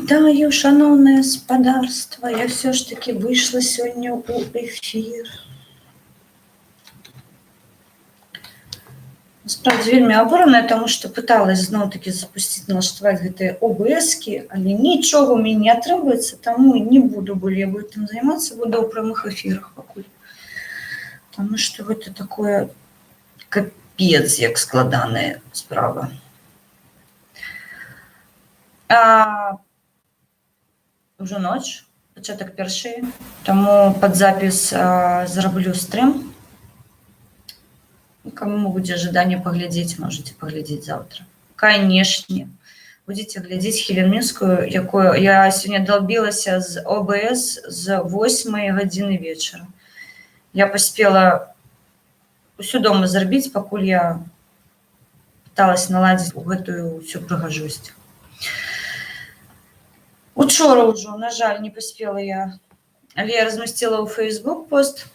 Вітаю, шановне спадарство. Я все ж таки вийшла сьогодні у ефір. Насправді вельми обурена, тому що пыталась знову-таки запустити, налаштувати гэты ОБС-ки, але нічого мені не атрымліваецца, тому не буду более гэтым займацца, буду ў прямых эфірах пакуль. Тому що гэта такое капец, як складаная справа. Уже ноч, пачатак першай, тому пад запіс зраблю стрим. Кому будзе жаданне паглядзець, можете паглядзець завтра. Канешне, будете глядзець Хеленмінскую, якую я сёння долбілася з ОБС з 8 гадзіны вечара. Я паспела ўсё дома зрабіць, пакуль я пыталась наладзіць гэтую ўсю прыгажосць. Учора ўжо, на жаль, не паспела я, але я размясціла ў Facebook пост.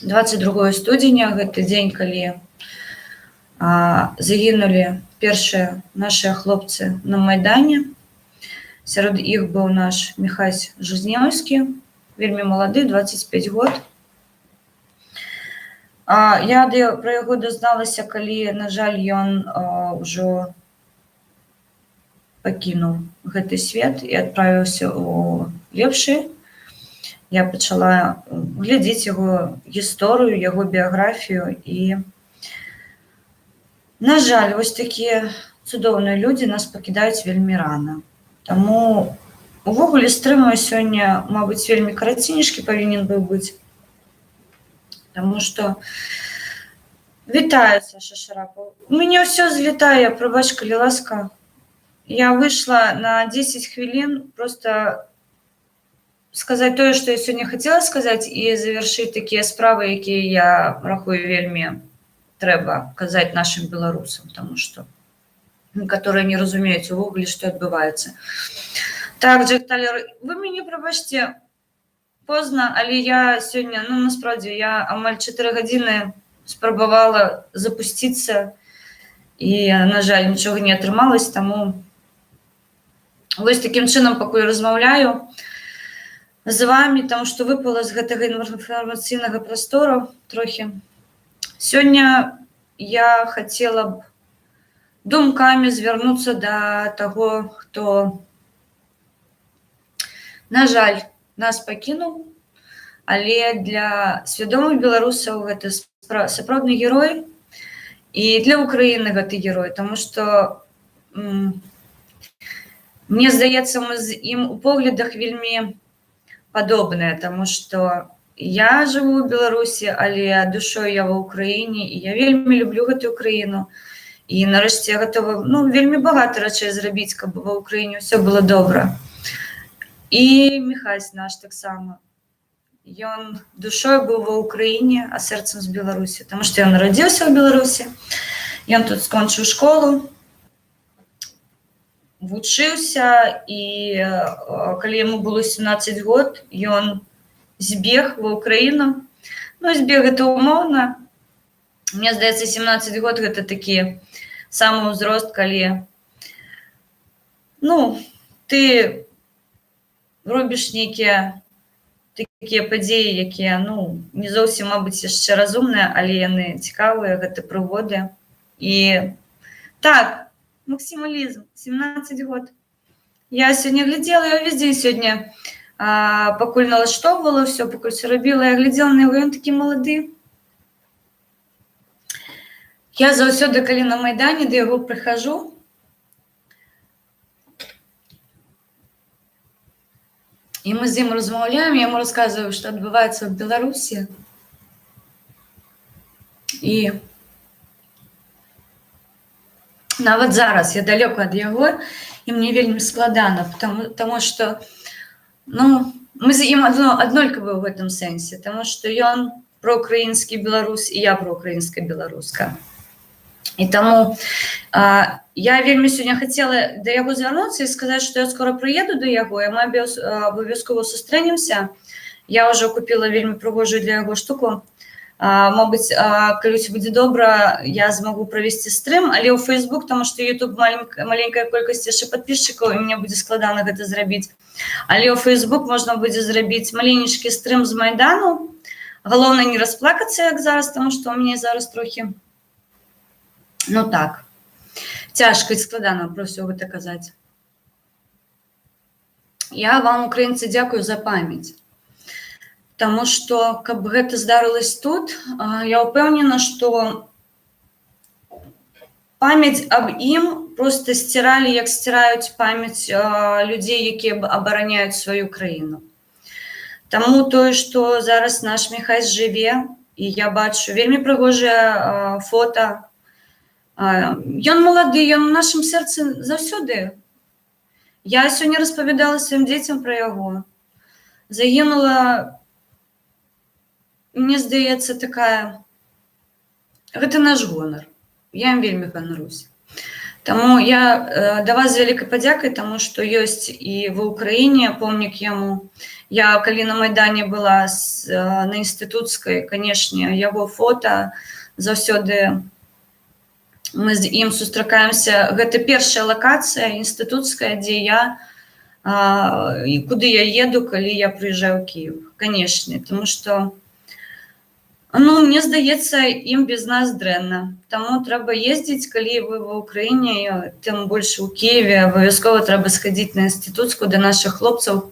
22 студзеня, гэты дзень, калі загінулі першыя нашыя хлопцы на Майдане. Сярод іх быў наш Міхась Жизнеўскі, вельмі малады, 25 год. Я пра яго дазналася, калі, на жаль, ён ўжо пакінуў гэты свет і адправіўся ў лепшы. Я пачала глядзець яго гісторыю, яго біяграфію і, на жаль, вось такія цудоўныя людзі нас пакідаюць вельмі рана. Таму увогуле стрым сёння, мабыць, вельмі карацінішкі павінен быў быць. Таму што вітаю, Саша Шарапаў. У мяне ўсё злетае, прабач, калі ласка. Я выйшла на 10 хвілін просто сказаць тое, што я сёння хацела сказаць, і завяршыць такія справы, якія я рахую вельмі трэба казаць нашым беларусам, таму што некаторыя не разумеюць увогуле, што адбываецца. Так, Джек Талер, вы мяне прабачце, позна, але я сёння, насправді, я амаль 4 гадзіны спрабавала запусціцца, і, на жаль, нічога не атрымалася, таму вось такім чынам пакуль размаўляю з вами, таму што выпала з гэтага інфармацыйнага прастору трохі. Сёння я хацела б думкамі звярнуцца да таго, хто, на жаль, нас пакінуў, але для свядомых беларусаў гэта сапраўдны герой, і для Украіны гэты герой, таму што мне здаецца, мы з ім у поглядах вельмі падобныя, таму што я жыву ў Беларусі, але душой я ва Ўкраіне, і я вельмі люблю гэтую краіну. І нарэшце я гатова вельмі багата рэчай зрабіць, каб ва Ўкраіне ўсё было добра. І Міхась наш таксама. Ён душой быў ва Ўкраіне, а сэрцам з Беларусі, таму што ён нарадзіўся ў Беларусі, ён тут скончыў школу, вучыўся, і калі яму было 17 год, ён збег ва Ўкраіну. Збег гэта умоўна. Мне здаецца, 17 год гэта такі самы ўзрост, калі ты робіш нейкія такія падзеі, якія не зовсім, мабыць, яшчэ разумныя, але яны цікавыя, гэта прыгоды. І так, максімалізм, 17 год. Я сёння глядзела, я ўвесь дзень сёння, пакуль налаштоўвала ўсё, пакуль ўсё рабіла, я глядзела на яго, ён такі малады. Я заўсёды, калі на Майдане да яго прыхажу, і мы з ім размаўляем, я яму расказваю, што адбываецца ў Беларусі. І нават зараз я далёка ад яго, і мне вельмі складана, таму што мы з ім аднолькавыя ў гэтым сэнсе, таму што ён праўкраінскі беларус, і я праўкраінская беларуска. І таму я вельмі сёння хацела да яго звярнуцца і сказаць, што я скора прыеду да яго, і мы абавязкова сустрэнемся. Я ўжо купіла вельмі прыгожую для яго штуку. Мабыць, калі ўсё будзе добра, я змагу правесці стрым, але ў Facebook, таму што YouTube маленькая колькасць яшчэ падписчикаў, і мне будзе складана гэта зрабіць. Але ў Facebook можна будзе зрабіць маленечкі стрым з Майдану. Галоўнае не расплакацца, як зараз, таму што ў мяне зараз трохі, ну так, цяжка і складана пра ўсё гэта казаць. Я вам, украінцы, дзякую за памяць. Таму што, каб гэта здарылася тут, я ўпэўнена, што памяць аб ім проста сціралі, як сціраюць памяць людзей, якія абараняюць сваю краіну. Таму тое, што зараз наш Міхась жыве, і я бачу вельмі прыгожае фота. Ён малады, ён у нашым сэрцы заўсёды. Я сёння распавядала сваім дзецям пра яго. Загінула, мне здаецца, такая... Гэта наш гонар. Я ім вельмі ганаруся. Таму я да вас з вялікай падзякай, таму што ёсць і ва Ўкраіне помнік яму. Я, калі на Майдане была на інстытуцкай, канешне, яго фота заўсёды... Мы з ім сустракаемся. Гэта першая лакацыя інстытуцкая, дзе я, і куды я еду, калі я прыязджаю ў Кіев. Канешне, тому што, ну, мне здаецца, ім без нас дрэнна. Таму трэба ездзіць, калі вы ва Ўкраіне, тым больш у Кіеве, абавязкова трэба схадзіць на інстытуцкую да нашых хлопцаў,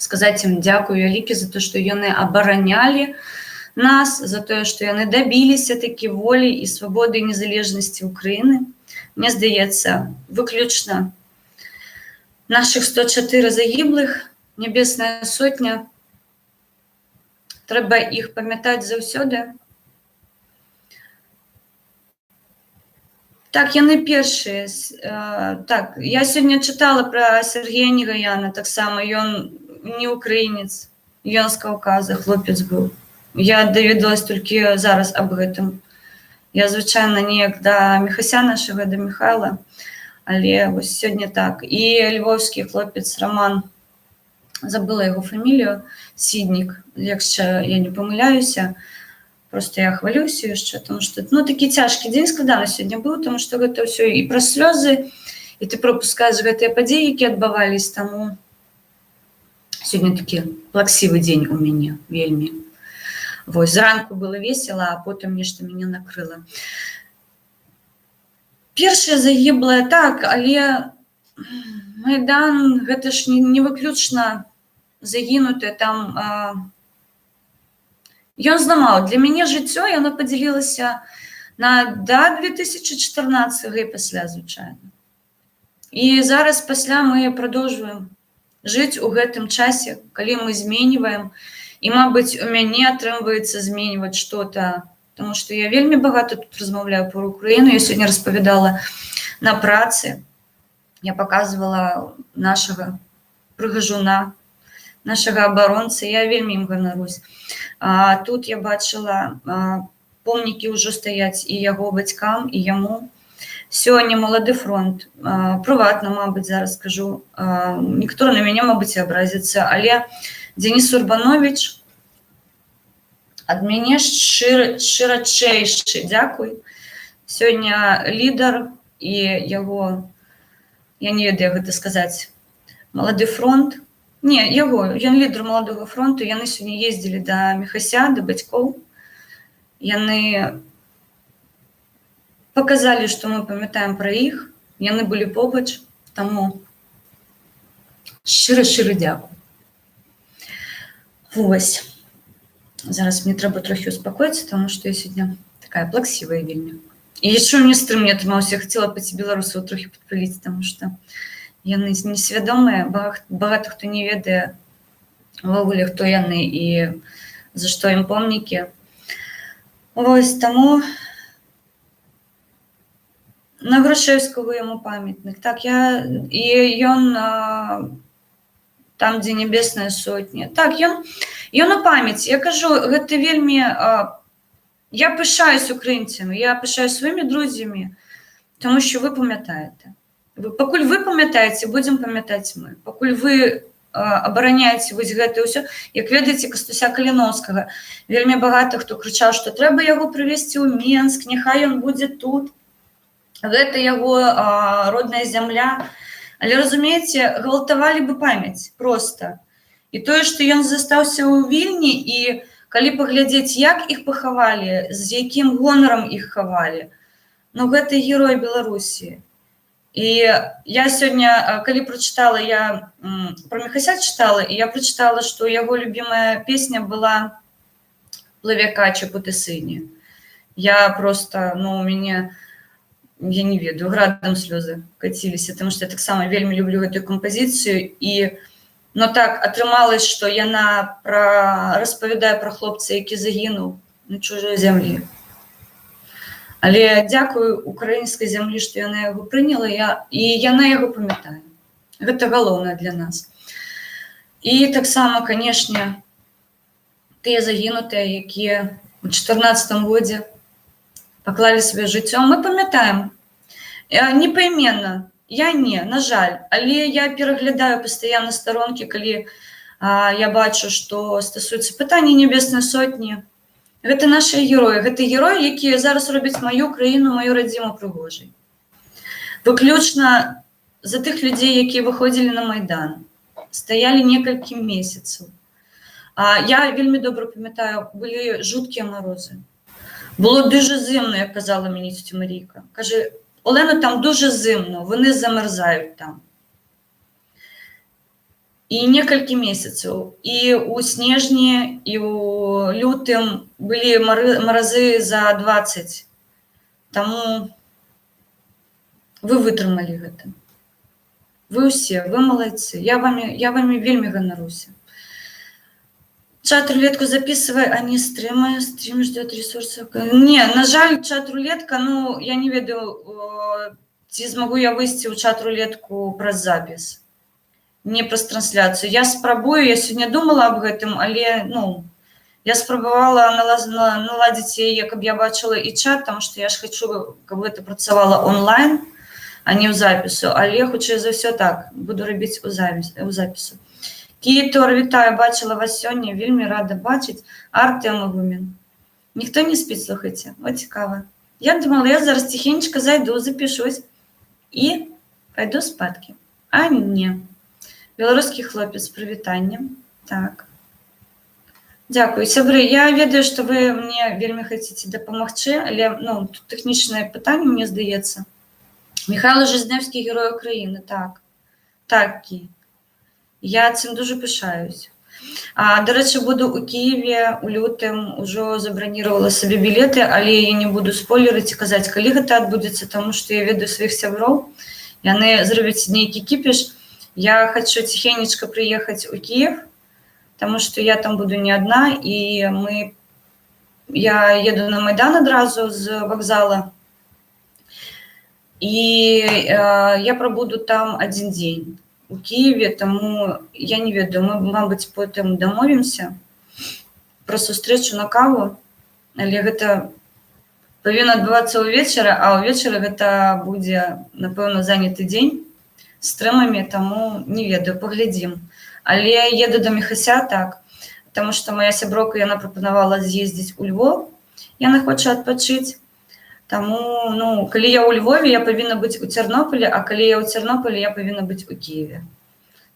сказаць ім дзякую вялікі за то, што яны абаранялі нас, за тое, што яны дабіліся такі волі і свабоды і незалежнасці Украіны. Мне здаецца, выключна нашых 104 загіблых, Нябесная сотня, трэба іх памятаць заўсёды. Так, яны першыя. Так, я сёння чытала пра Сергея Негаяна, таксама ён не украінец, ён з Каўказа, хлопец быў. Я даведалась толькі зараз аб гэтым. Я, звычайна, неяк да Міхася нашага, да Міхайла, але вось сёння так. І львовскі хлопец Роман, забыла яго фамілію, Сіднік, якщо я не памыляюся, просто я хвалюся яшчэ, тому што, ну, такі цяжкі дзень складаны сёння быў, тому што гэта ўсё і пра слёзы, і ты пропускаеш гэтыя падзеі, які адбывались, таму сёння такі плаксівы дзень у мяне, вельмі. Вось, зранку было весела, а потым нешта мяне накрыла. Першая загіблая, так, але Майдан, гэта ж не выключна загінутыя там. Ён зламаў. Для мяне жыццё, яно падзялілася на да 2014 і пасля, звычайна. І зараз пасля мы прадоўжваем жыць у гэтым часе, калі мы зменьваем. І, мабыць, у мяне атрымваецца зменьваць што-то, тому што я вельмі багата тут размаўляю пра Украіну. Я сёння распавядала на працы. Я паказвала нашага прыгажуна, нашага абаронцы. Я вельмі ім ганарусь. Тут я бачыла, помнікі ўжо стаяць і яго бацькам, і яму. Сёння Малады фронт. Прыватна, мабыць, зараз скажу. Ніхто на мяне, мабыць, і абразіцца, але Денис Урбанович, ад мяне шчырачэйшы дзякуй. Сёння лідар і яго, я не ведаю, як гэта сказаць, Малады фронт. Не, яго, ён лідар Маладога фронту, яны сёння ездзілі да Міхася, да бацькоў. Яны паказалі, што мы памятаем пра іх, яны былі побач, таму шчыра-шчыра дзякуй. Вось. Зараз мне трэба трохі успакоіцца, таму што я сёння такая плаксівая вельмі. І яшчэ мне стрым не атрымаўся, я хацела пайці беларусаў трохі падпыліць, таму што яны несвядомыя, багата хто не ведае увогуле, хто яны і за што ім помнікі. Вось, таму на Грушэўскага яму памятнік. Так, і ён там, дзе Нябесная сотня. Так, ён у памяць. Я кажу, гэта вельмі... Я пишаюсь українцями, я пишаюсь своїми друзями, тому що ви пам'ятаєте. Покуль ви пам'ятаєте, будемо пам'ятати ми. Покуль ви абараняеце вось гэта ўсё. Як ведаеце, Кастуся Каліноўскага вельмі багата хто крычаў, што трэба яго прывезці ў Менск, няхай ён будзе тут. Гэта яго родная зямля. Але, разумееце, гвалтавалі бы памяць проста. І тое, што ён застаўся ў Вільні, і калі паглядзець, як іх пахавалі, з якім гонарам іх хавалі, ну, гэта герой Беларусі. І я сёння, калі прачытала, я про Міхася чытала, і я прачытала, што яго любімая песня была «Плыве кача по Тысыні». Я просто, ну, у мяне, я не ведаю, градам слёзы каціліся, таму што я таксама вельмі люблю гэтую кампазіцыю. І, ну так, атрымалось, што яна распавядае пра хлопца, які загінуў на чужой зямлі. Але дзякую украінскай зямлі, што яна яго прыняла, і яна яго памятае. Гэта галоўнае для нас. І таксама, канешне, тыя загінутыя, якія ў 14 годзе паклалі сваё жыццё, мы памятаем. Непайменна, я не, на жаль, але я пераглядаю пастаянна старонкі, калі я бачу, што стасуецца пытання Нябеснай Сотні. Гэта наши героі, гэта героі, якія зараз робяць маю краіну, маю радзіму прыгожай. Выключна за тых людзей, якія выходзілі на Майдан, стаялі некалькі месяцаў. Я вельмі добра памятаю, былі жуткія марозы. Було дуже зимно, як казала мені тітя Марійка. Каже, Олено, там дуже зимно, вони замерзають там. І некалькі месяцаў. І ў снежні, і ў лютым былі маразы за 20. Таму вы вытрымалі гэта. Вы ўсе, вы малайцы. Я вамі вельмі ганаруся. Чат-рулетку записывай, а не стрим ждет ресурсов. Не, на жаль, чат-рулетка, ну, я не ведаю, ці змагу я выйсці ў чат-рулетку праз запіс. Не праз трансляцыю. Я спрабую, я сёння думала аб гэтым, але, ну, я спрабавала наладзіць яе, каб я бачыла і чат, таму што я ж хачу, каб гэта працавала онлайн, а не ў запісу. Але, хутчэй за ўсё так, буду рабіць у запісу. Кіїтор, вітаю, бачила вас сьогодні, вельмі рада бачить. Артем Игумен. Ніхто не спить, слухайте, от цікаво. Я думала, я зараз тихенечко зайду, запишусь і пойду спадки. А ні. Білоруський хлопець, привітання. Так. Дякую. Сябри, я ведаю, що ви мені вельмі хочете допомогти, але, ну, тут технічне питання, мені здається. Михайло Жизневський, Герой України, так. Такі. Я цим дуже пишаюсь. До речі, буду у Києві у лютым, уже забронировала собі білети, але я не буду спойлерити і казати, коли гэта адбудзецца, тому що я веду своїх сяброў, яны зробяць нейкі кіпіш. Я хочу тихенечко приехать у Киев, потому что я там буду не одна, и я еду на Майдан одразу з вокзала, и я пробуду там один день у Киеве, тому я не ведаю, мы, мабуть, потім домовимся про сустрэчу на каву, але гэта павінна адбывацца ўвечары, а ўвечары гэта будзе, напэўна, заняты дзень стрэмамі, таму не ведаю, паглядзім. Але еду до Міхася, так, таму што моя сяброўка, яна прапанавала з'ездзіць у Львов, яна хоча адпачыць. Таму, ну, калі я ў Львове, я павінна быць у Цярнопілі, а калі я ў Цярнопілі, я павінна быць у Кіеве.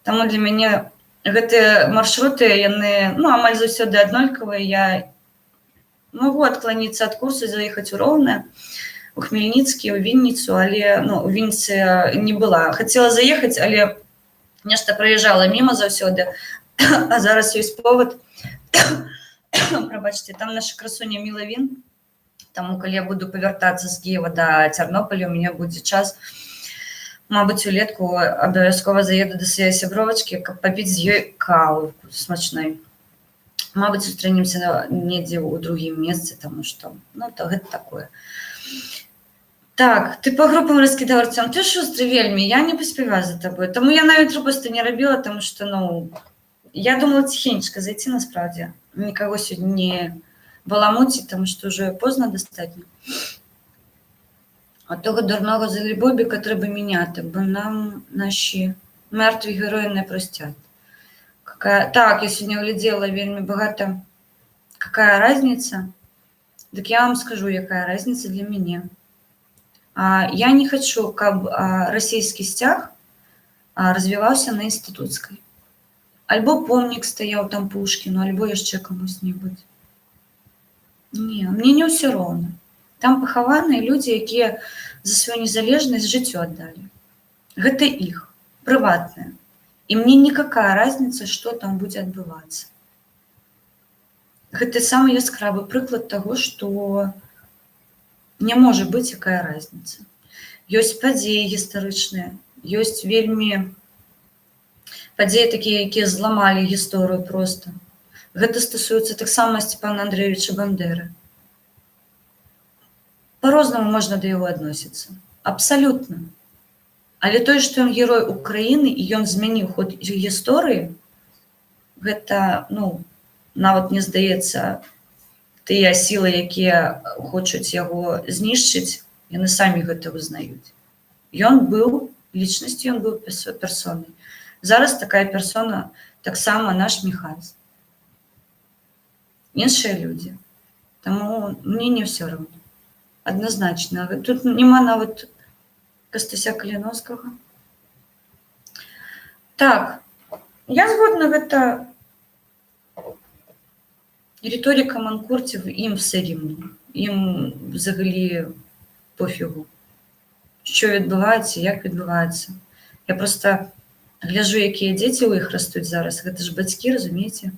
Таму для мяне гэтыя маршруты, яны, ну, амаль заўсёды аднолькавыя. Я магу адкланіцца ад курсу, заехаць у Роўнае, у Хмельніцкі, у Вінніцу, але, ну, у Вінніцы не была. Хацела заехаць, але нешта праязджала міма заўсёды, а зараз ёсць повод. Прабачце, там наша красуня Мілавін. Таму, калі я буду павяртацца з Кіева да Цярнопіля, у мяне будзе час. Мабыць, улетку абавязкова заеду да сваёй сябровачкі, каб папіць з ёй каву смачной. Мабыць, сустрэнемся недзе ў другім месцы, таму што, ну, то гэта такое. Так, ты по групам раскідаў, Артём, ты шустры вельмі, я не паспяваю за табой. Таму я нават проста не рабіла, таму што, ну, я думала ціхенечка зайти насправді. Нікаго сьогодні не баламуціць, таму што ўжо позна дастатньо. А того дурного залюбобіка треба міняти, бо нам наші мертві герої не простять. Так, я сегодня глядела вельмі багата, какая разница. Так я вам скажу, якая разница для мяне. Я не хочу, каб расійскі сцяг развіваўся на інстытуцкай. Альбо помнік стаяў там Пушкіну, альбо яшчэ камусь-небудзь. Не, мне не ўсё роўна. Там пахаваныя людзі, якія за сваю незалежнасць жыццё аддалі. Гэта іх, прыватнае. І мне никакая разница, што там будзе адбывацца. Гэта самы яскравы прыклад таго, што не можа быць якая разница. Ёсць падзеі гістарычныя, ёсць вельмі падзеі такія, якія зламалі гісторыю проста. Гэта стасуецца таксама Сцепана Андрэевіча Бандеры. По-рознаму можна да яго адносіцца. Абсалютна. Але тое, што ён герой Украіны і ён змяніў ход гісторыі, гэта, нават мне здаецца, тыя сілы, якія хочуць яго знішчыць, яны самі гэта вызнаюць. Ён быў лічнасцю, ён быў персонай. Зараз такая персона таксама наш Міхась. Іншыя людзі. Таму мне не ўсё роўна. Адназначна. Тут няма нават Кастуся Каліновскага. Так, я згодна, гэта риторика манкуртів, їм все рівно. Їм взагалі пофігу, що відбувається, як відбувається. Я просто гляжу, які діти у їх ростуть зараз. Це ж батьки, розумієте?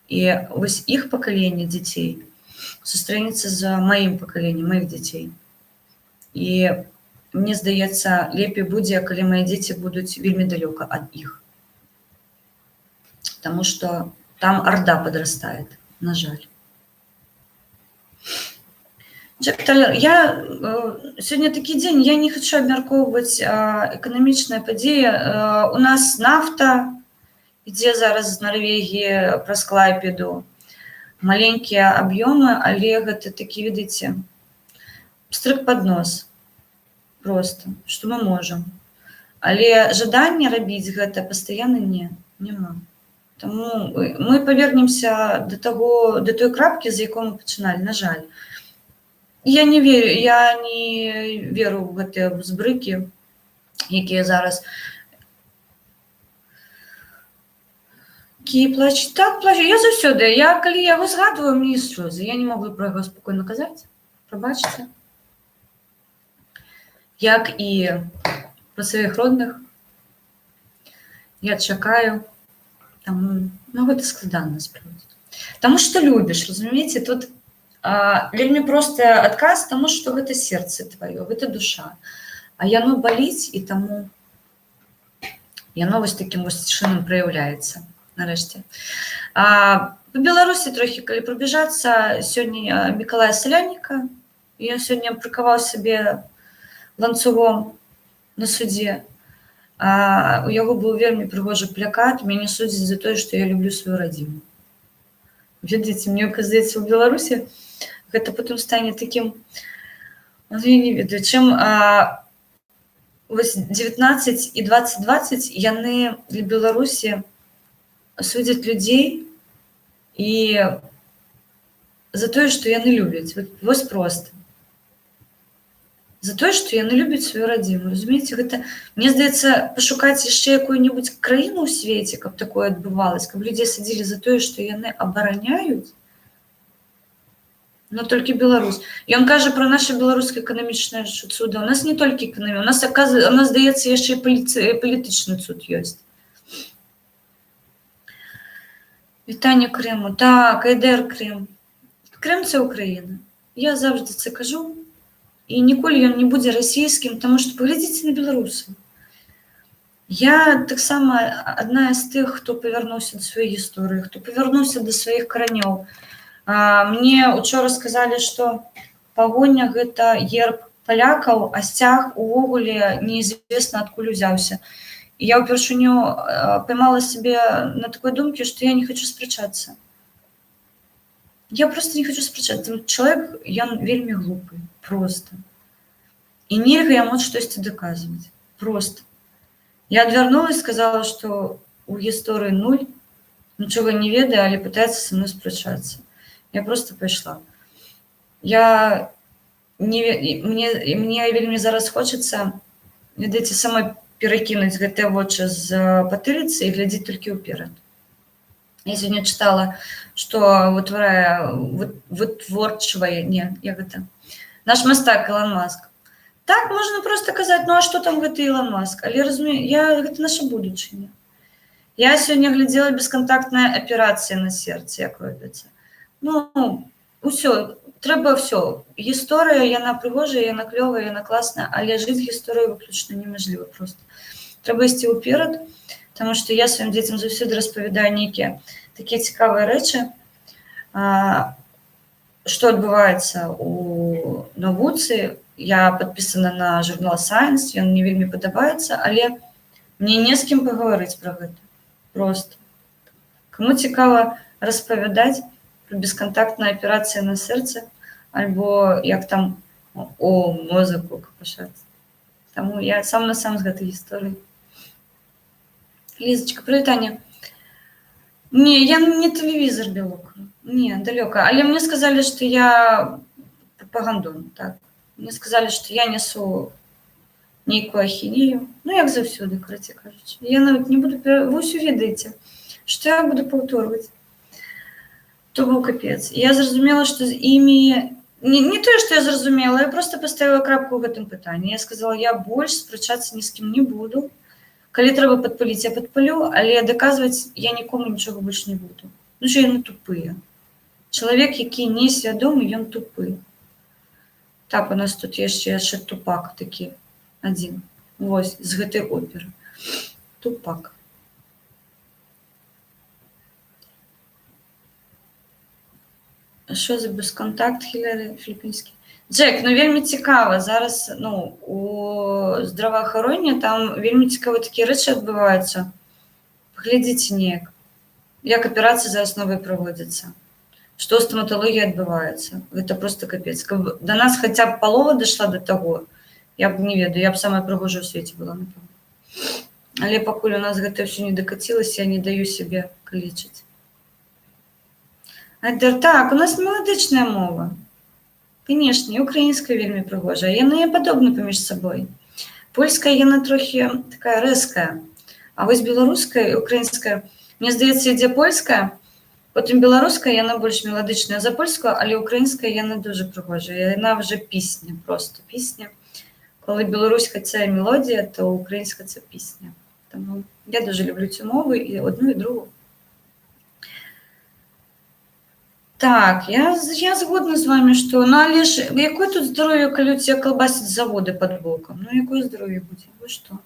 І ось їх покоління дітей зустрінеться з моїм поколінням, моїх дітей. І мені здається, лепей буде, коли мої діти будуть вельми далеко від їх. Тому що там орда подрастает, на жаль. Джек Талер, я сегодня такий день, я не хочу обмярковывать экономічныя падзеі. У нас нафта ідзе зараз з Норвегії праз Клайпеду. Маленькія аб'ёмы, але гэта такі, видите, пстрык под нос. Просто, што мы можам. Але жаданне рабіць гэта пастаянна няма. Тому мы повернемся до той крапки, з якої ми починали, на жаль. Я не веру в гэтыя збрыкі, якія зараз. Київ плаче. Так, плачу. Я заўсёды. Калі яго згадваю, мне слёзы. Я не могу про яго спокойно казаць. Пробачце. Як і про сваіх родных. Я чакаю. Таму, гэта складана справіць. Таму што любіш, разумееце, тут вельмі просты адказ, таму што гэта сердце тваё, гэта душа. А яно баліць, і таму яно вось такім вось чынам праяўляецца, нарэшце. Па Беларусі трохі, калі прабежацца, сёння Мікалая Саляніка, ён сёння прыкаваў сабе ланцугом на судзе. У яго быў вельмі прыгожы плакат, мяне судзяць за тое, што я люблю сваю радзіму. Ведаеце, мне здаецца, у Беларусі гэта потым стане такім, я не ведаю, чым 19 і 2020 яны для Беларусі судзяць людзей і за тое, што яны любяць. Вось проста. За тое, што яны любяць сваю радзіму. Разумееце, гэта, мне здаецца, пашукаць яшчэ якую-небудзь краіну ў свеце, каб такое адбывалася, каб людзей садзілі за тое, што яны абараняюць. Но толькі Беларусь. Ён кажа пра наша беларускае эканамічнае цуда. У нас не толькі эканамія, у нас, здаецца, яшчэ і палітычны цуд ёсць. Вітанне Крыму. Так, АДР Крым. Крым – це Україна. Я завжди це кажу. І ніколі ён не будзе расійскім, таму што паглядзіце на беларусаў. Я таксама адна з тых, хто павярнуўся да сваёй гісторыі, хто павярнуўся да сваіх каранёў. Мне учора сказалі, што пагоня – гэта герб палякаў, а сцяг увогуле неізвестна адкуль узяўся. І я ўпершыню поймала сябе на такой думке, што я не хочу спрачацца. Я просто не хочу спрачацца. Чалавек, ён вельмі глупы. Просто. І нельга яму штосьці даказваць. Просто. Я адвярнулась, сказала, што у гісторыі 0, нічога не ведае, але пытаецца са мной спрачацца. Я просто пайшла. Я мне вельмі зараз хочацца, ведаеце, самой перакінуць гэтыя вочы з патыліцы і глядзець толькі ўперад. Я сёння чытала, што вытворчвае, як гэта, наш мастак Ілон Маск. Так, можна проста казаць, ну а што там гэты Ілон Маск? Але разумею, гэта наша будучыня. Я сёння глядзела бескантактная аперацыя на сэрцы, як робіцца. Ну, усё, трэба ўсё. Гісторыя, яна прыгожая, яна клёвая, яна класная, але жыць гісторыю выключна немажліва проста. Трэба ісці ўперад, таму што я сваім дзецям заўсёды распавядаю нейкія такія цікавыя рэчы, што адбываецца ў навуцы. Я падпісана на журнал Science, ён мне вельмі падабаецца, але мне не з кім пагаварыць пра гэта. Просто. Каму цікава распавядаць пра бескантактную аперацыю на сэрцы, альбо як там мозаку капашацца. Таму я сам на сам з гэтай гісторыі. Лізачка, прывітанне. Не, я не тэлевізор, Белок. Не, далёка. Але мне сказалі, што я прапагандон, так. Мне сказалі, што я нясу нейкую ахінею. Ну, як заўсёды, карацей кажучы. Я нават не буду... Вы ўсё ведаеце, што я буду паўторваць. То быў капец. Я зразумела, што з імі... Не тое, што я зразумела, я проста паставіла крапку ў гэтым пытанні. Я сказала, я больш спрачацца ні з кім не буду. Калі трэба падпаліць, я падпалю, але даказваць я нікому нічога больш не буду. Ну, що яны тупыя. Чалавек, які не свядомы, ён тупы. Так, у нас тут яшчэ тупак такі адзін. Вось, з гэтай оперы. Тупак. Що за бесконтакт, Хіляры філіппінскі? Джек, ну вельмі цікава. Зараз, ну, у здраваахароне там вельмі цікава такія рэчы адбываюцца. Паглядзіце неяк, як аперацыі за асновай праводзяцца. Што ў стаматалогіі адбываецца. Гэта проста капец. Каб да нас хаця б палова дайшла да таго, я б не ведаю, я б самая прыгожая ў свеце была, напэўна. Але пакуль у нас гэта ўсё не дакацілася, я не даю сябе калечыць. Айдар, так, у нас меладычная мова. Канешне, украінская вельмі прыгожая. Яны падобны паміж сабой. Польская яна трохі такая рэзкая. А вось беларуская і украінская, мне здаецца, ідзе польская, потым беларуская, яна больш меладычная за польскую, але украінская яна дуже прыгожая. Яна вже пісня, просто пісня. Коли беларуська це мелодія, то українська це пісня. Тому я дуже люблю цю мову і одну, і другу. Так, я згодна з вами, що, ну, але ж, якое тут здоров'я, коли у тебе колбасять заводи під боком? Ну, якое здоров'я буде? Ви що?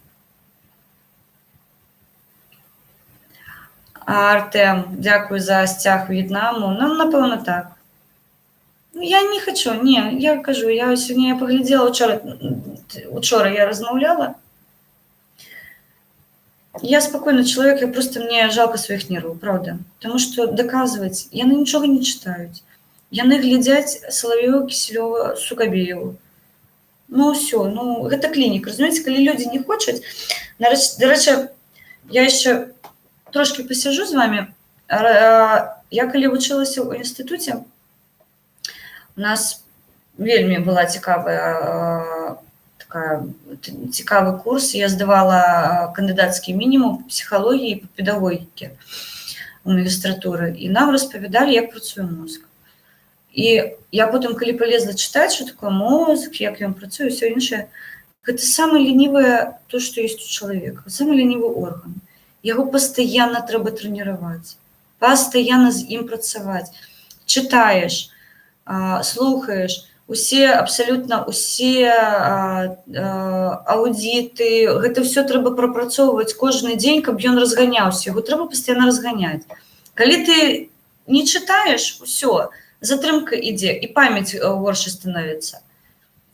Артем, дякую за стяг В'єтнаму. Ну, напевно, так. Ну, я не хочу, ні, я кажу, я сьогодні погляділа, учора я розмовляла. Я спокойный человек, я просто, мне жалко своих нервов, правда. Потому что доказывать, яны ничего не читают. Яны глядять Соловьева, Киселева, Сукабееву. Ну, все, ну, это клиника. Разумеете, когда люди не хотят, до речі, я еще трошки посижу с вами. Я, когда училась в институте, у нас вельми была цікавий курс. Я здавала кандидатський мінімум по психології і по педагогіці у магістратури. І нам розповідали, як працює мозок. І я потім, коли полезла читати, що таке мозок, як він працює, все інше, це саме лініве то, що є у чоловіка, саме лінівий орган. Його постійно треба тренувати, постійно з ним працювати. Читаєш, слухаєш, абсолютно усе аудиты, гэта все трэба прапрацоўваць кожны дзень, каб ён разганяўся, яго трэба пастаянна разганяць. Калі ты не чытаеш, усё, затрымка ідзе, і памяць горшай становіцца.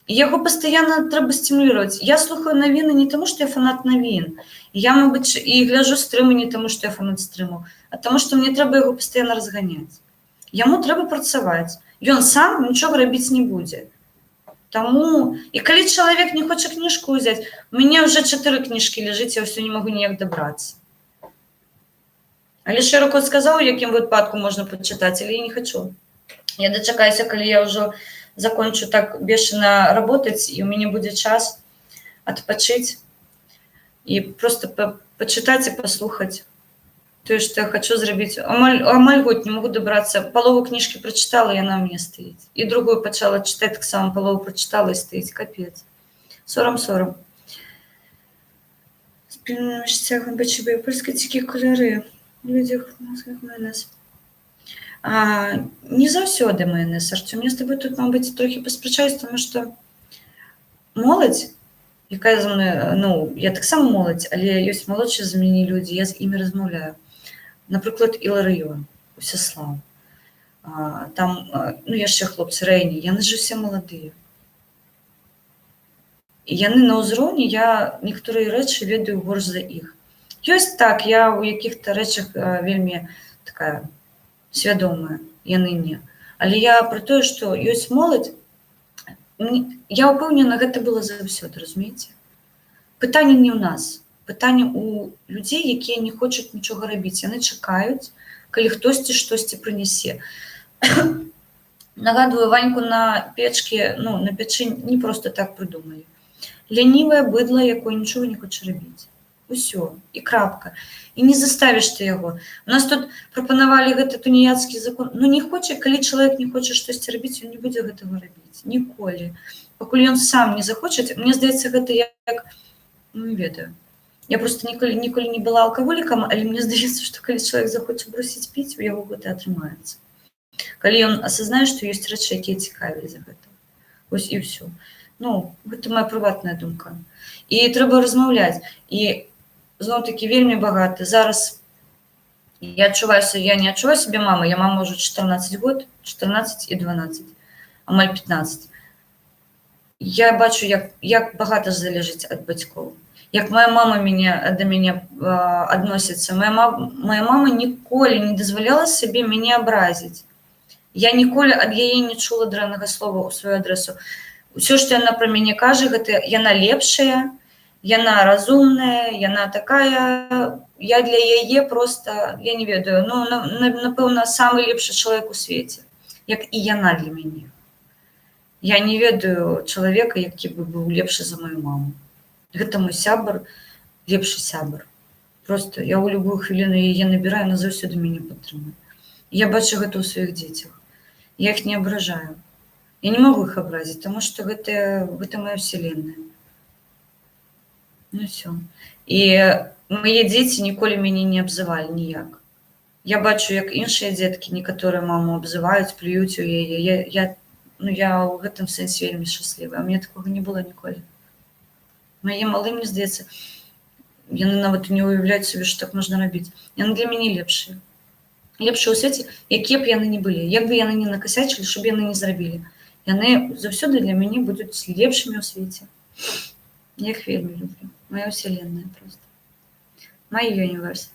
Яго пастаянна трэба стимулировать. Я слухаю навіны не таму, што я фанат навін. Я, мабыць, і гляджу стрымы не таму, што я фанат стрыму, а таму, што мне трэба яго пастаянна разганяць. Яму трэба працаваць. Ён сам нічога рабіць не будзе. Таму, і калі чалавек не хоча кніжку ўзяць, у мяне ўжо 4 кніжкі ляжыць, я ўсё не магу ніяк дабрацца. Але широко сказаў, у якім выпадку можна пачытаць, але я не хочу. Я дачакаюся, калі я ўжо закончу так бешана работаць, і ў мяне будзе час адпачыць і просто пачытаць і паслухаць тое, што я хочу зрабіць. Амаль год не могу дабрацца. Палову кніжкі прачытала, яна ў мяне стаіць. І другую пачала чытаць, таксама палову прачытала і стаіць. Капец. Сорам. Спільнымі сцягам бачыбе польскай цікі каляри. Людзях майонез. Не заўсёды майонез, Артём. Я з табой тут, мабыць, трохі паспрачаюсь, таму што моладзь, якая за мной, ну, я таксама моладзь, але ёсць малодшыя за мяне людзі, я з імі размаўляю. Напрыклад, Іларыён, Усяслаў. Там, ну, яшчэ хлопцы Рэйні, яны ж усе маладыя. І яны на ўзроўні, я некаторыя рэчы ведаю горш за іх. Ёсць так, я ў якіх-то рэчах вельмі такая свядомая, яны не. Але я пра тое, што ёсць моладзь, я ўпэўнена, гэта было заўсёды, разумееце? Пытанне не ў нас, пытанне ў людзей, якія не хочуць нічога рабіць. Яны чакаюць, калі хтосьці штосьці прынясе. Нагадваю, Ваньку на печкі, ну, на печы не проста так прыдумалі. Лянівае быдла, якое нічога не хоча рабіць. Усё, і крапка. І не заставіш ты яго. У нас тут прапанавалі гэты туніяцкі закон. Ну, не хоча, калі чалавек не хоча штосьці рабіць, ён не будзе гэтага рабіць. Ніколі. Пакуль ён сам не захоча, мне здаецца, гэта як, ну, не ведаю. Я просто ніколі не была алкаголікам, але мне здаецца, што калі чалавек захоча бросіць піць, у яго гэта атрымаецца. Калі ён асазнае, што ёсць рэчы, якія цікавыя за гэта. Вось і ўсё. Ну, гэта моя прыватная думка. І трэба размаўляць. І зноў-такі вельмі багата. Зараз я не адчуваю сябе мамай. Я мама ўжо 14 год, 14 і 12, амаль 15. Я бачу, як багата залежыць ад бацькоў. Як моя мама да мяне адносіцца. Моя мама ніколі не дазваляла сабе мяне абразіць. Я ніколі ад яе не чула дрэннага слова ў сваю адресу. Усё, што яна пра мяне кажа, гэта яна лепшая, яна разумная, яна такая, я для яе просто, я не ведаю, ну, напэўна, самы лепшы чалавек у свеце, як і яна для мяне. Я не ведаю чалавека, які бы быў лепшы за мою маму. Гэта мой сябар, лепшы сябар. Просто я ў любую хвіліну яе набіраю, она заўсёды мяне падтрымае. Я бачу гэта ў сваіх дзецях. Я іх не абражаю. Я не могу іх абразіць, таму што гэта моя вселенная. Ну всё. І мае дзеці ніколі мяне не абзывалі ніяк. Я бачу, як іншыя дзеткі, некаторыя маму абзываюць, плююць у яе. Я ў гэтым сэнсе вельмі шчаслівая. У мяне такога не было ніколі. Мае малым, мне здаецца, яны нават не уяўляюць сабе, што так можна рабіць. Яны для мяне лепшыя. Лепшыя ў свеце, якія б яны не былі. Як бы яны не накасячылі, што б яны не зрабілі. Яны заўсёды для мяне будуць лепшымі ў свеце. Я іх вельмі люблю. Моя вселенная просто. My universe.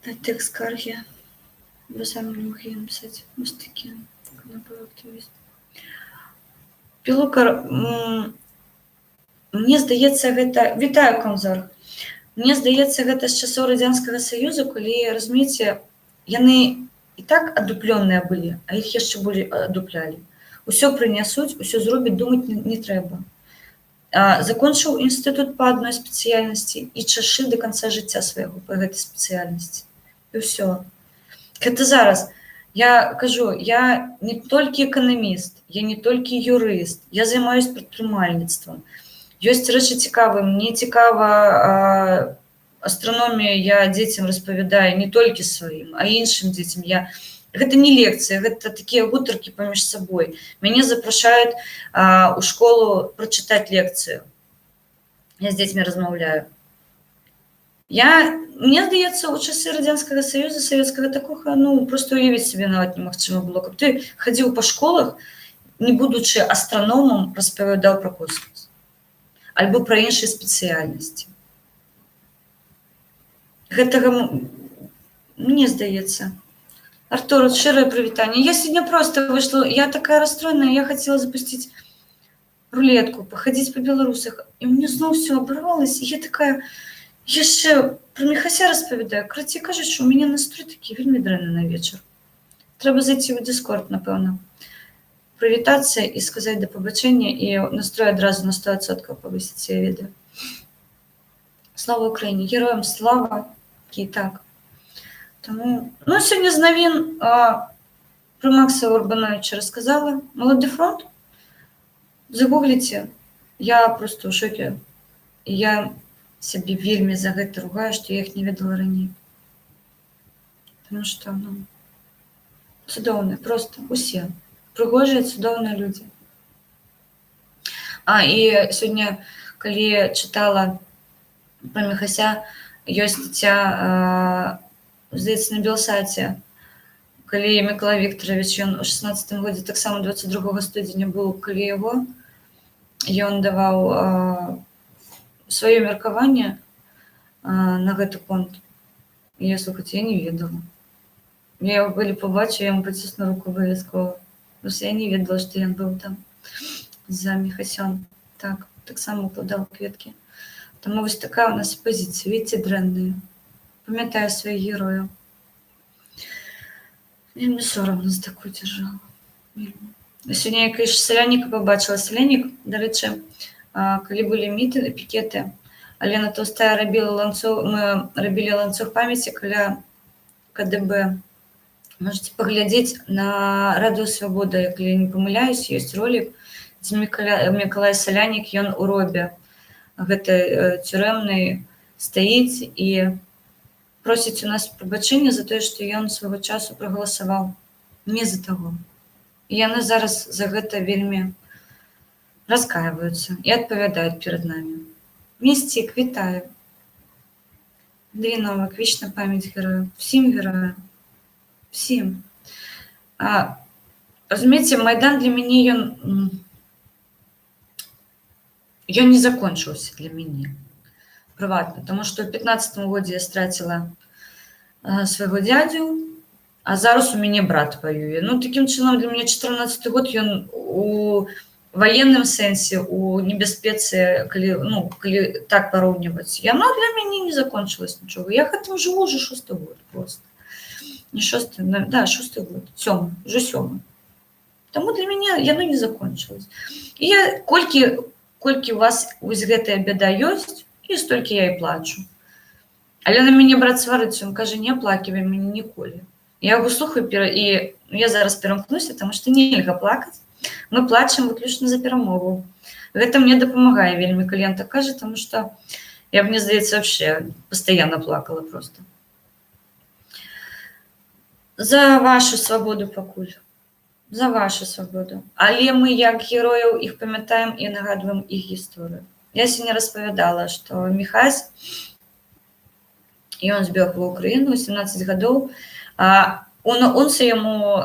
На тэкст скаргі. Вы самі не могли написаць. Вось такі. Актывіст. Пілукар, мне здаецца, гэта... Вітаю, Камзор. Мне здаецца, гэта з часоў Радзянскага Саюзу, калі, разумееце, яны і так адуплёныя былі, а іх яшчэ болей адуплялі. Усё прынясуць, усё зробяць, думаць не трэба. Закончыў інстытут па адной спецыяльнасці і чашы да канца жыцця свайго па гэтай спецыяльнасці. І ўсё. Гэта зараз. Я кажу, я не толькі эканаміст, я не толькі юрыст, я займаюсь прадпрымальніцтвам. Ёсць рэчы цікавыя, мне цікава астраномію, я дзецям распавядаю не толькі сваім, а іншым дзецям. Гэта не лекцыя, гэта такія гутаркі паміж сабой. Мяне запрашаюць у школу прачытаць лекцыю. Я з дзецьмі размаўляю. Мне здаецца, у часы Радзянскага Саюза, савецкага такога, проста уявіць сабе нават немагчыма было, каб ты хадзіў па школах, не будучы астраномам, распавядаў пра космос. Альбо пра іншыя спецыяльнасці. Гэтага, мне здаецца. Артур, шчырае прывітанне. Я сегодня просто вышла, я такая расстроенная, я хотела запустить рулетку, походить по белорусах, и мне снова все оборвалось, и я такая, Яшчэ про Міхася распавядаю. Карацей кажучы, у мяне настрой такі вельмі дрэнны на вечар. Трэба зайти ў Discord, напэўна, прывітацца і сказаць да пабачэння, і настрой адразу на 100% павысіцца, я ведаю. Слава Украіне, героям слава, і так. Таму, ну, сёння з навін про Макса Урбановича рассказала. Молодой фронт. Загугліце. Я просто ў шоке. І я сябе вельмі за гэта ругаю, што я іх не ведала раней. Таму што, ну, цудоўныя, просто усе. Прыгожыя, цудоўныя людзі. І сёння, калі чытала про Міхася, ёсць стацця, здаецца, на Белсаце, калі Миколай Вікторович, ён у 16-м годзе, таксама 22 студзеня быў, калі яго, ён даваў сваё меркаванне на гэты конт. І я, слухайце, я не ведала. Я яго калі побачу, я яму пацісну руку абавязкова. Просто я не ведала, што ён быў там за Міхасём. Так, таксама укладаў кветкі. Таму вось такая у нас пазіцыя, видите, дрэнная. Памятаю сваіх герояў. Вельмі сорамна за такую дзяржаву. Сёння я, конечно, Саляніка побачила. Салянік, дарэчы, калі былі мітынгі, пікеты, Алена Толстая рабіла ланцуг, мы рабілі ланцуг памяці каля КДБ. Можете паглядзець на Радыё Свабода, калі я не памыляюсь, ёсць ролик, дзе Мікалай Салянік, ён у робе гэтай тюрэмнай стаіць і просіць у нас прабачэння за тое, што ён свайго часу прагаласаваў не за таго. І яны зараз за гэта вельмі раскаиваются и отповедают перед нами. Містик, вітаю. Андрій Новак, вічна пам'ять героїв. Всім героям. Всім. Разумеете, Майдан для меня, ён не закончился для меня приватно, потому что в 15-м году я стратила своего дядю, а зараз у меня брат воює. Ну, таким чином для меня 14-й год, ён у военным сенсе, у небяспецы, калі так параўніваць, яно для мяне не закончилось нічога. Я гэтым жыву уже 6-й год просто. Не 6-й, да, 6-й год, 7-й, уже 7-й. Таму для мяне яно не закончилось. І я, колькі у вас вось гэтая бяда ёсць, і столькі я і плачу. Але на мяне брат сварыцца, ён кажа, не аплаківай мяне ніколі. Я яго слухаю, і я зараз перамкнуся, таму што нельга плакаць. Мы плачем выключна за перамогу. Гэта мне дапамагае вельмі, калі ён так кажа, таму што я, мне здаецца, вообще пастаянна плакала просто. За вашу свабоду пакуль. За вашу свабоду. Але мы, як герояў, іх памятаем і нагадваем іх гісторыю. Я сёння распавядала, што Міхась, ён збег ва Ўкраіну ў 17 гадоў, Унаунца яму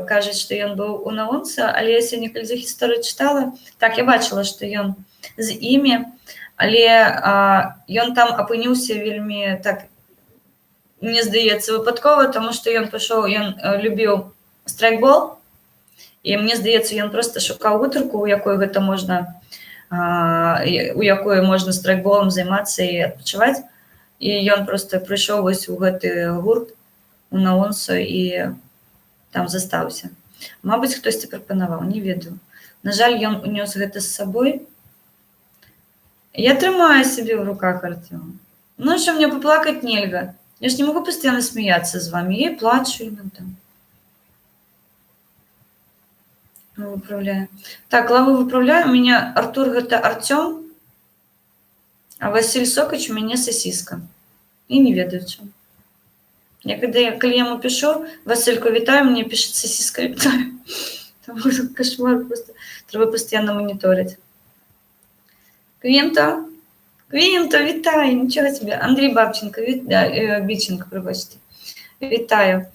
кажуць, што ён быў у Наунца, але я сёння, калі за гісторыю чытала, так, я бачыла, што ён з імі, але ён там апыніўся вельмі, так, мне здаецца, выпадкова, таму што ён пашоў, ён любіў страйкбол, і мне здаецца, ён проста шукаў гутарку, у якой гэта можна, у якой можна страйкболам займацца і адпачываць, і ён проста прыйшоў вось у гэты гурт, у Наунцу і там застаўся. Мабыць, хтосьці прапанаваў, не ведаю. На жаль, ён унёс гэта з сабой. Я трымаю сябе ў руках, Артём. Ну, што мне паплакаць нельга. Я ж не могу пастаянна смяяцца з вамі. Я і плачу іногда. Выправляю. Так, лаву выправляю. У меня Артур гэта Артём, а Василь Сокач у мяне сасіска. І не ведаю, чым. Я калі яму пишу, Васильку, вітаю, мне пишет сосиска, вітаю. Там кошмар просто. Треба постоянно мониторить. Квинто, вітаю, нічого собі. Андрій Бабченко, Біченко, пробачте. Вітаю.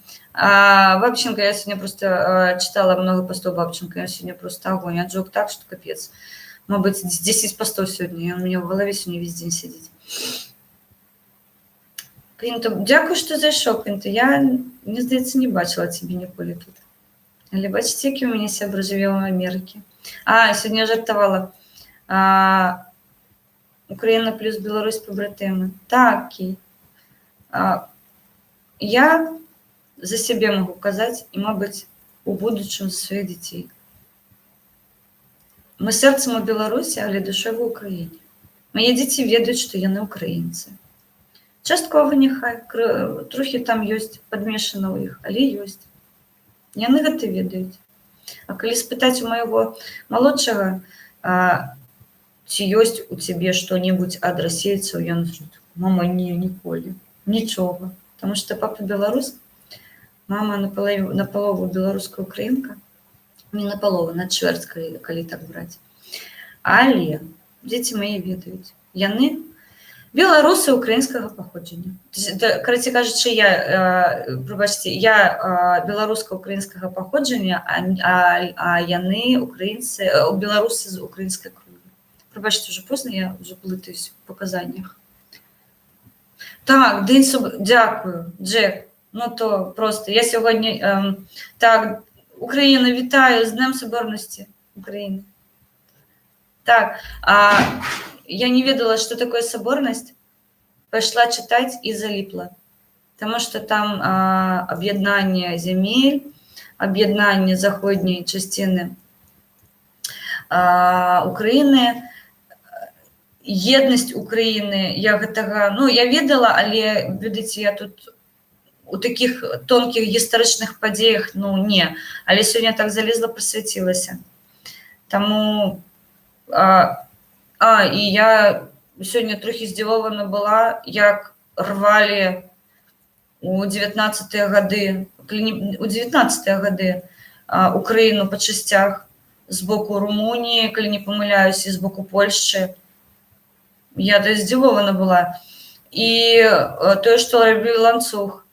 Бабченко, я сегодня просто читала много постов Бабченко, я сегодня просто огонь, отжег так, что капец. Мабуть, 10 постов сегодня, и он у меня в голове сегодня весь день сидит. Квінто, дякую, що зайшов, Квінто. Я, мені здається, не бачила тебе ніколи тут. Але бачите, які у мене сябри живе в Америці. Сьогодні я жартувала. Україна плюс Білорусь побратими. Так, Кій. Я за себе могу казаць і, мабыць, у будучым за сваіх дзяцей. Мы сэрцам у Беларусі, але душой ва Ўкраіне. Мае дзеці ведаюць, што яны ўкраінцы. Часткова няхай, трохі там ёсць падмешана ў іх, але ёсць. Яны гэта ведаюць. А калі спытаць у майго малодшага, ці ёсць у цябе што-небудзь ад расейцаў, ён скажа: мама, не, ніколі, нічога. Таму што папа беларус, мама напалову беларуская украінка, не напалову, на чвэрць, калі так браць. Але дзеці мае ведаюць. Яны беларусы украінскага паходжання. Карацей кажучы, я беларуска-украінскага паходжання, а яны беларусы з украінскай крові. Прабачце, уже позна, я уже плытаюсь в паказаннях. Так, дякую, Джек. Ну то просто, я сьогодні, так, Україна, вітаю з Днем Соборності України. Так, я не ведала, что такое соборность, пошла читать и залипла, потому что там об'єднання земель, об'єднання заходньої частини України, єдність України, я гэтага, ну, я ведала, але, видите, я тут у таких тонких гістарычных падзеях, ну, не, але сёння так залезла, прысвяцілася. Таму, і я сёння трохі здзівована была, як рвалі у 19-е гады Украіну па часцях з боку Румуніі, калі не памыляюсь, і з боку Польшчы. Я здзівована была. І тое, што рабіў ланцуг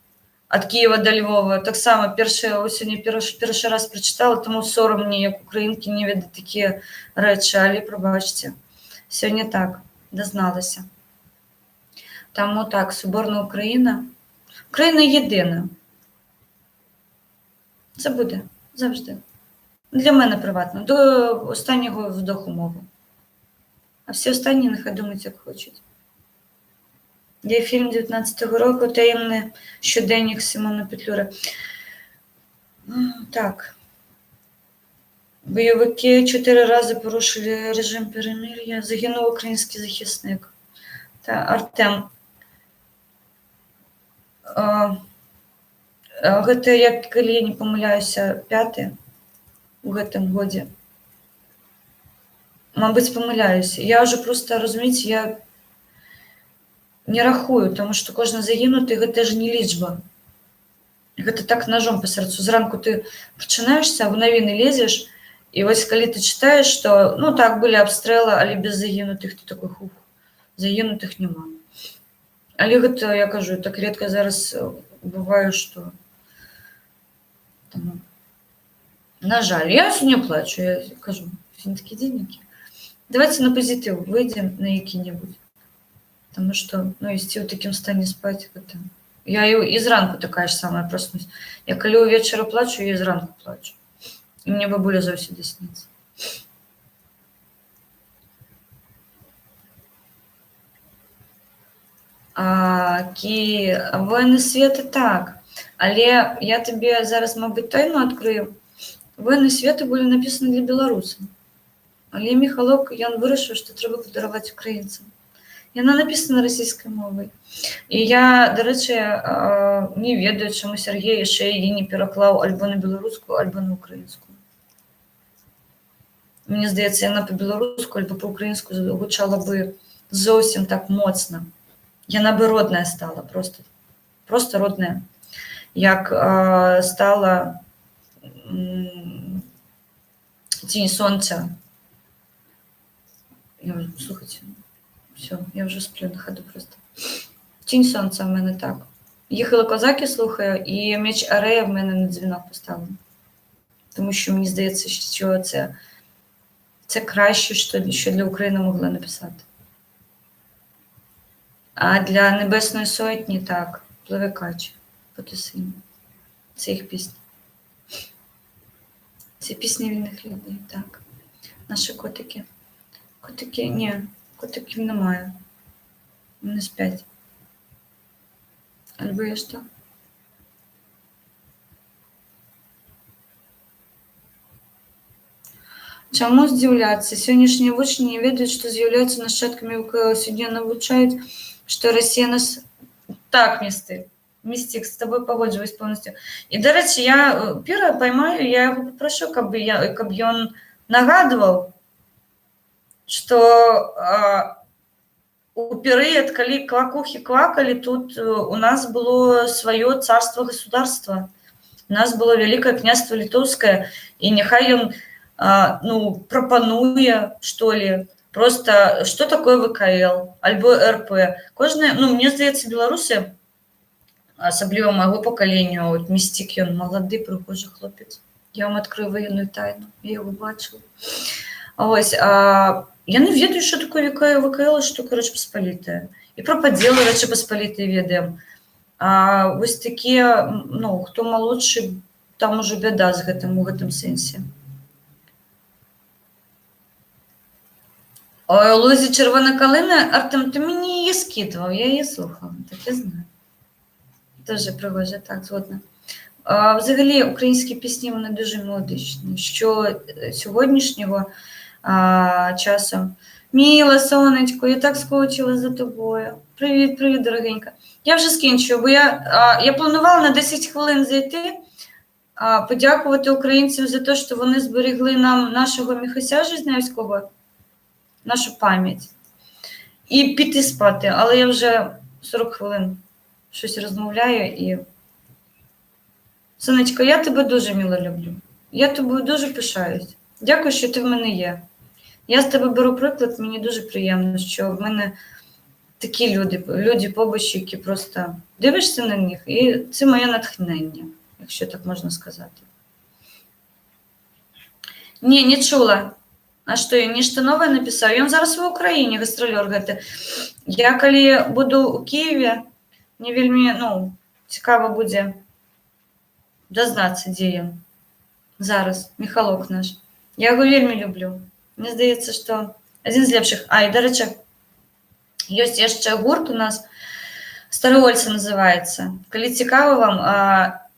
ад Кіева да Львова, таксама сёння першы раз прачытала, таму сорам мне, як украінкі, не ведаць такія рэчы, але прабачце. Сёння так, дазналася. Таму так, соборна Україна. Україна єдина. Це буде завжди. Для мене приватно, до останнього вдоху мови. А всі останні нехай думають, як хочуть. Є фільм 19-го року «Таємний щоденник» Симона Петлюри. Так. Бойовики 4 рази порушили режим перемир'я. Загинув український захисник. Та Артем. Гэта, як калі я не памыляюся, 5 у гэтым годзе. Мабыць, памыляюся. Я уже просто, разумееце, я не рахую, тому што кожны загінуты, гэта ж не лічба. Гэта так ножом па сэрцу. Зранку ты прачынаешся, в навіны лезеш, і вось калі ты чытаеш, што, ну так, былі абстрэлы, але без загінутых, ты такой, хух, загінутых няма. Але гэта, я кажу, так редка зараз бываю, што... На жаль, я сёння плачу, я кажу, сёння такі дзеннікі. Давайте на пазітыў выйдзем на які-небудзь. Потому что, ну, ісці ў такім стане спаць, гэта... Я і зранку такая ж самая проснусь. Я калі ўвечары плачу, я і зранку плачу. І мне бабуля заўсёды сніцца. Войны свету так. Але я табе зараз, мабыць, тайну адкрыю. Войны свету былі напісаны для беларусаў. Але Міхалок, ён вырашыў, што трэба падараваць украінцам. Яна напісана расійскай мовай. І я, дарэчы, не ведаю, чаму Сергей яшчэ яе не пераклаў альбо на беларускую, альбо на украінскую. Мне здаецца, яна па-беларуску альбо па-украінску гучала бы зовсім так моцна. Яна бы родная стала, просто родная. Як стала «Тінь сонця». Слухайте, все, я вже сплю на ходу просто. «Тінь сонця» в мене так. «Їхали козаки» слухаю, і «Меч Арея» в мене на дзвінок поставлено. Тому що мені здається, що це краще, що для України могла написати. А для Небесної Сотні, так, «Пливе кача» Потусині. Це їх пісня. Це пісні вільних людей, так. Наші котики. Котики, ні. Котиків немає. Вони сплять. Альбо є що? Чому здивляться? Сьогоднішні вучні не ведають, що з'являються нащадками ВКЛ. Сьогодні навчають, що Росія нас... Так, Містик, з тобою погоджуюсь повністю. І, до речі, я Піра поймаю, я його попрошу, каб він нагадував, що у Піры, коли квакухи квакали, тут у нас было свое царство-государство. У нас было Великое княжество Литовское, и нехай он пропануе, что ли, просто что такое ВКЛ, альбо РП. Кожне, мне здається, белорусы, особливо моего поколения, от Містик, он молодий, прихожий хлопець. Я вам відкрию воєнну тайну, я його бачила. Ось, я не ведаю, що таке ВКЛ, що таке Речь Посполита. І про поділи Речі Посполитої ведаємо. А ось такі, хто молодший, там уже беда з гэтым, у гэтым сенсі. Ой, у Лузі Червона калина, Артем, ти мені її скидував, я її слухала, так я знаю. Дуже пригожа, так, згодна. Взагалі, українські пісні, вони дуже мелодичні. Що сьогоднішнього часу. Міла, сонечко, я так скучила за тобою. Привіт, привіт, дорогенька. Я вже скінчую, бо я планувала на 10 хвилин зайти, подякувати українцям за те, що вони зберегли нам нашого Міхася Жизневського, нашу пам'ять, і піти спати. Але я вже 40 хвилин щось розмовляю і... Сонечко, я тебе дуже мило люблю. Я тобою дуже пишаюсь. Дякую, що ти в мене є. Я з тебе беру приклад, мені дуже приємно, що в мене такі люди побач, які просто дивишся на них, і це моє натхнення, якщо так можна сказати. Ні, не чула. А що, я нічого нове написав? Він зараз в Україні, гастрольор, говорить. Я коли буду у Києві, мені вельми, цікаво буде дізнатися, де він зараз, Михалок наш. Я його вельми люблю. Мені здається, що один з лепших. І, до речі, є ще гурт у нас, Старе Ольце називається. Коли цікаво вам,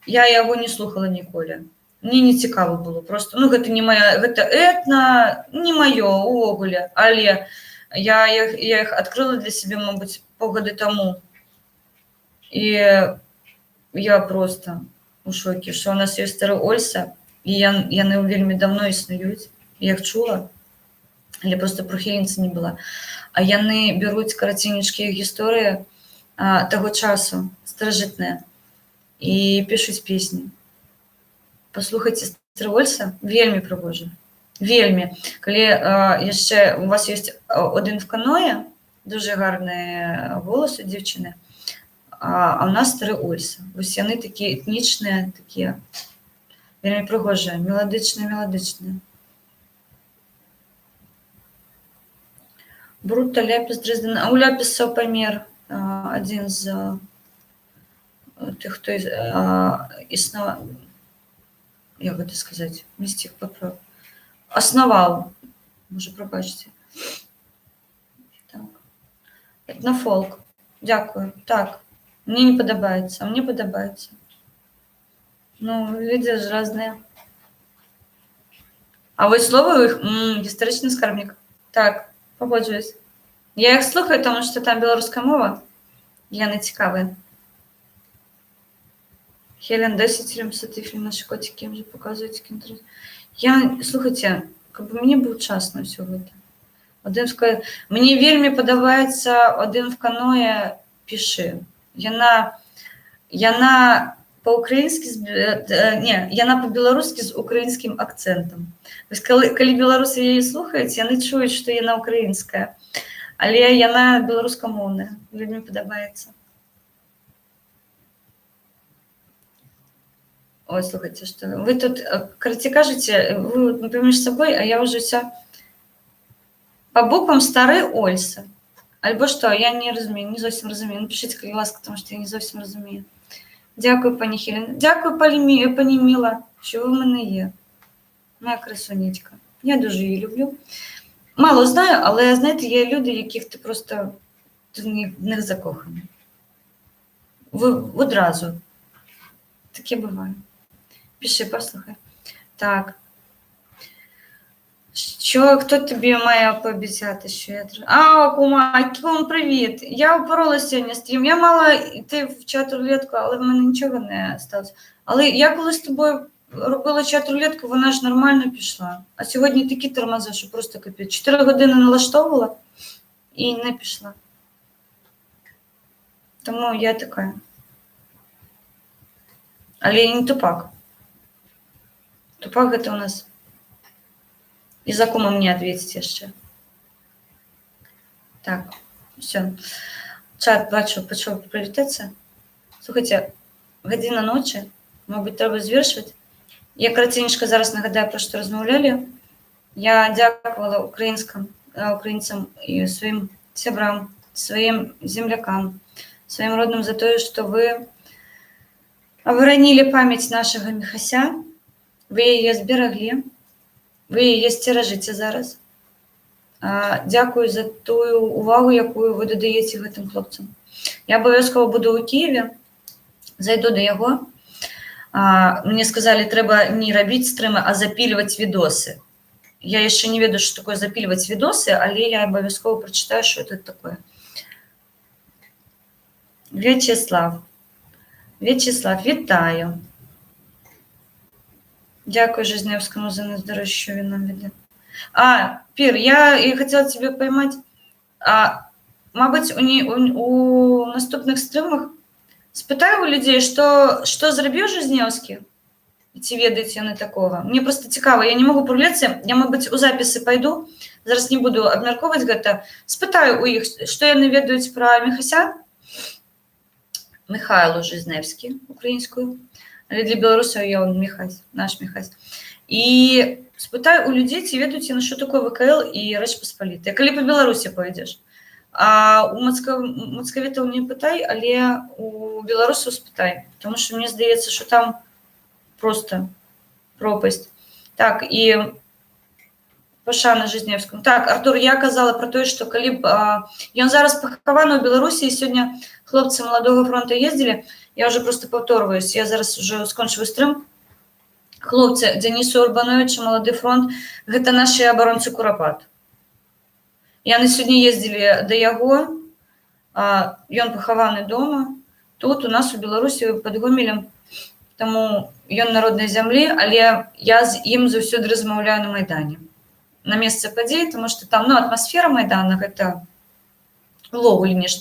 я його не слухала ніколи. Мені не цікаво було. Просто, гэта не моя, гэта етно, не моє увогуле. Але я їх відкрила для себе, мабуть, півгода тому. І я просто у шокі, що у нас є Старе Ольце, і яны вельми давно існують. Я їх чула, але просто прихильниця не була. А яны беруть коротенькі історії того часу, старожитні, і пишуть пісні. Послухайте Старе Ольце, вельми пригоже. Вельми. Коли ще у вас є один в каної, дуже гарний голос у дівчини, а у нас Старе Ольце. Ось вони такі етнічні, такі вельми пригожі, мелодичні. Брутто, Ляпіс, Дрезден. А у Ляпіса Помер, один з тих, хто існував, як це сказати, Містик поправ. Основав, може, пробачте. Так. Етнофолк. Дякую. Так. Мені не подобається, а мені подобається. Видиш, різні. А ось слово їх історичний скарбник. Так, погоджуюсь. Я їх слухаю, тому що там білоруська мова. Я не цікавий. Хелен 10 ремсати фільм «Наші котики» вже показують кінтру. Слухайте, мені був час на все це. Мені вельми подобається один в каної «Пиши». Яна по-білоруськи з українським акцентом. Ось коли білоруси її слухають, вони чують, що вона українська. Але вона білоруськомовна. Вельми подобається. Ой, слухайте, что вы тут, короче, кажете, вы поміж собой, а я вже все по буквам Старе Ольце. Альбо що, я не розумію, не зовсім розумію. Напишіть, будь ласка, тому що я не зовсім розумію. Дякую, пані Хелен. Дякую, пані Міла, що ви в мене є. Моя красунечка. Я дуже її люблю. мало знаю, але, знаєте, є люди, яких ти просто в них закоханий. Одразу. Таке буває. Пиши, послухай. Так. Хто тобі має пообіцяти, що я... Кум, привіт. Я упоролася сьогодні стрім. Я мала йти в чат-рулетку, але в мене нічого не сталося. Але я коли з тобою робила чат-рулетку, вона ж нормально пішла. А сьогодні такі тормози, що просто капець. 4 години налаштовувала і не пішла. Тому я така. Але я не тупак. Тупак – це у нас... И за кума мне ответить еще. Так, все. Чат, бачу, почав прилітатися. Слухайте, година ночі, мабуть, треба звершувати. Я коротенько зараз нагадаю, про що розмовляли. Я дякувала українцям і своїм сябрам, своїм землякам, своїм родним за те, що ви оборонили пам'ять нашого Міхася, ви її зберегли. Ви її стережете зараз. Дякую за ту увагу, яку ви додаєте гэтым хлопцям. Я обов'язково буду у Києві, зайду до його. Мені сказали, треба не робити стріми, а запілювати відоси. Я ще не веду, що таке запілювати відоси, але я обов'язково прочитаю, що це таке. В'ячеслав, вітаю. Дякую Жизневському за нездоров'я, що він нам веде. Пір, я хотіла тебе поймати. Мабуть, у наступних стримах спитаю у людей, що зробив Жизневський, ці ведають не такого. Мені просто цікаво, я не можу пролетіти, я, мабуть, у записи пойду, зараз не буду обмірковувати гэта. Спитаю у їх, що вони ведають про Міхася, Михайло Жизневський, українською. Але для білорусів я Міхась, наш Міхась. І спитаю у людей, ці ведуть, на що таке ВКЛ і Речь Посполита. Коли по Білорусі поїдеш. А у московитів не питай, але у білорусів спитай. Тому що мені здається, що там просто пропасть. Так, і пошана Жизневському. Так, Артур, я казала про те, що коли б... Ён зараз похований у Білорусі, і сьогодні хлопці Молодого фронту їздили. Я вже просто повторююсь, я зараз вже скончую стрим. Хлопці Денису Урбановичу, Молодий фронт, гэта наші оборонці Куропат. Яны сьогодні їздили до його, ён похований дома, тут у нас у Білорусі під Гомелем, тому ён народної землі, але я з ім завсюди розмовляю на Майдані. На месте подій, тому що там, атмосфера Майдану, гэта лову или нечто.